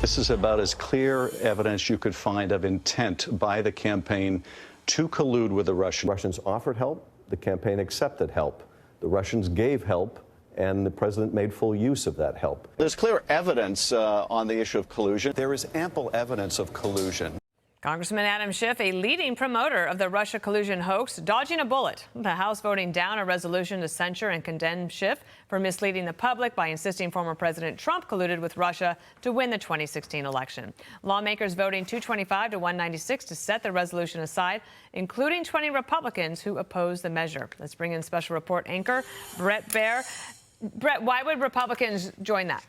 This is about as clear evidence you could find of intent by the campaign to collude with the Russians. Russians offered help. The campaign accepted help. The Russians gave help, and the president made full use of that help. There's clear evidence on the issue of collusion. There is ample evidence of collusion. Congressman Adam Schiff, a leading promoter of the Russia collusion hoax, dodging a bullet. The House voting down a resolution to censure and condemn Schiff for misleading the public by insisting former President Trump colluded with Russia to win the 2016 election. Lawmakers voting 225 to 196 to set the resolution aside, including 20 Republicans who oppose the measure. Let's bring in special report anchor Bret Baier. Bret, why would Republicans join that?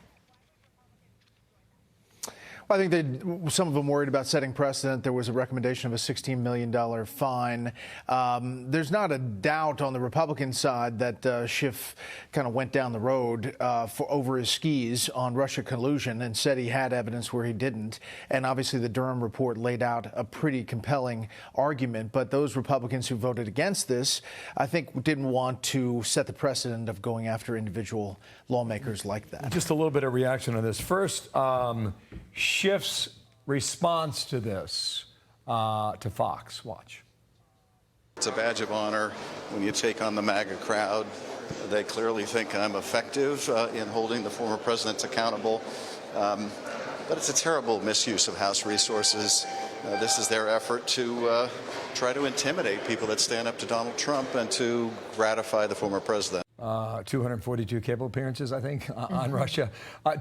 I think some of them worried about setting precedent. There was a recommendation of a $16 million fine. There's not a doubt on the Republican side that Schiff kind of went down the road over his skis on Russia collusion and said he had evidence where he didn't. And obviously the Durham report laid out a pretty compelling argument. But those Republicans who voted against this, I think, didn't want to set the precedent of going after individual lawmakers like that. Just a little bit of reaction on this. First, Schiff's response to this to Fox. Watch. It's a badge of honor when you take on the MAGA crowd. They clearly think I'm effective in holding the former president accountable. But it's a terrible misuse of House resources. This is their effort to try to intimidate people that stand up to Donald Trump and to gratify the former president. 242 cable appearances, I think, on Russia.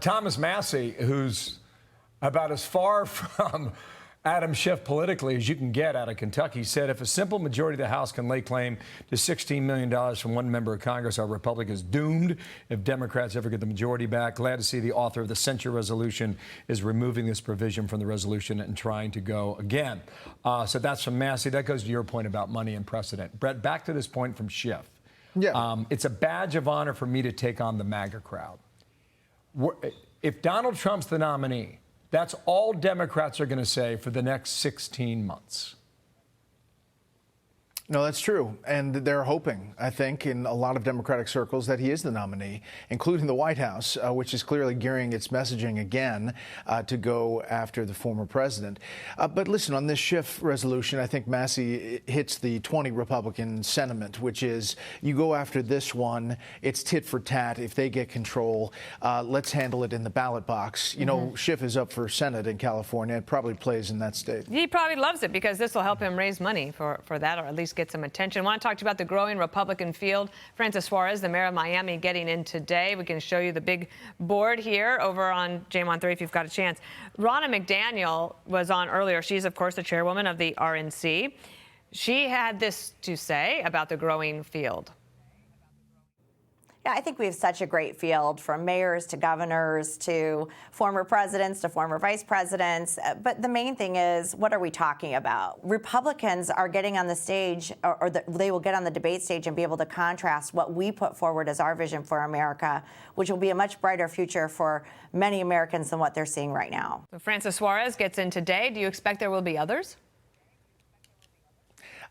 Thomas Massie, who's about as far from Adam Schiff politically as you can get out of Kentucky, said if a simple majority of the House can lay claim to $16 million from one member of Congress, our republic is doomed if Democrats ever get the majority back. Glad to see the author of the censure resolution is removing this provision from the resolution and trying to go again. So that's from Massie. That goes to your point about money and precedent. Bret, back to this point from Schiff. Yeah. It's a badge of honor for me to take on the MAGA crowd. If Donald Trump's the nominee, that's all Democrats are going to say for the next 16 months. No, that's true. And they're hoping, I think, in a lot of Democratic circles that he is the nominee, including the White House, which is clearly gearing its messaging again to go after the former president. But listen, on this Schiff resolution, I think Massie hits the 20 Republican sentiment, which is you go after this one, it's tit for tat. If they get control, let's handle it in the ballot box. You know, Schiff is up for Senate in California. It probably plays in that state. He probably loves it because this will help him raise money for that, or at least get some attention. I want to talk to you about the growing Republican field. Francis Suarez, the mayor of Miami, getting in today. We can show you the big board here over on JM 3 if you've got a chance. Ronna McDaniel was on earlier. She's, of course, the chairwoman of the RNC. She had this to say about the growing field. Yeah, I think we have such a great field, from mayors to governors to former presidents to former vice presidents. But the main thing is, what are we talking about? Republicans are getting on the stage, or they will get on the debate stage and be able to contrast what we put forward as our vision for America, which will be a much brighter future for many Americans than what they're seeing right now. So Francis Suarez gets in today. Do you expect there will be others?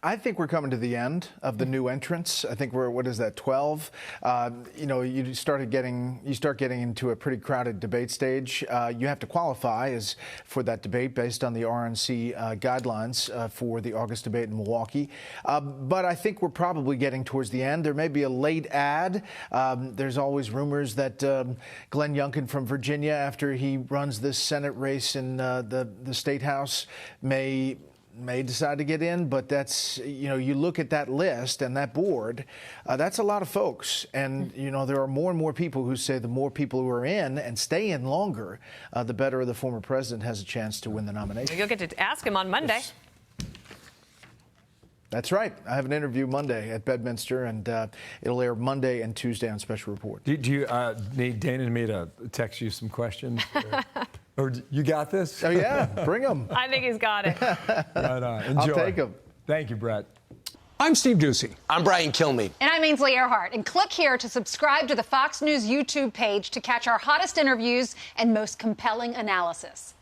I think we're coming to the end of the new entrants. I think we're, what is that, 12? You know, you start getting into a pretty crowded debate stage. You have to qualify for that debate based on the RNC guidelines for the August debate in Milwaukee. But I think we're probably getting towards the end. There may be a late ad. There's always rumors that Glenn Youngkin from Virginia, after he runs this Senate race in the State House, may decide to get in, but that's, you know, you look at that list and that board, that's a lot of folks. And, you know, there are more and more people who say the more people who are in and stay in longer, the better the former president has a chance to win the nomination. You'll get to ask him on Monday. Yes. That's right. I have an interview Monday at Bedminster, and it'll air Monday and Tuesday on Special Report. Do you need Dana and me to text you some questions? Or you got this? Oh, yeah. Bring them. I think he's got it. Right on. Enjoy. I'll take them. Thank you, Bret. I'm Steve Ducey. I'm Brian Kilmeade. And I'm Ainsley Earhart. And click here to subscribe to the Fox News YouTube page to catch our hottest interviews and most compelling analysis.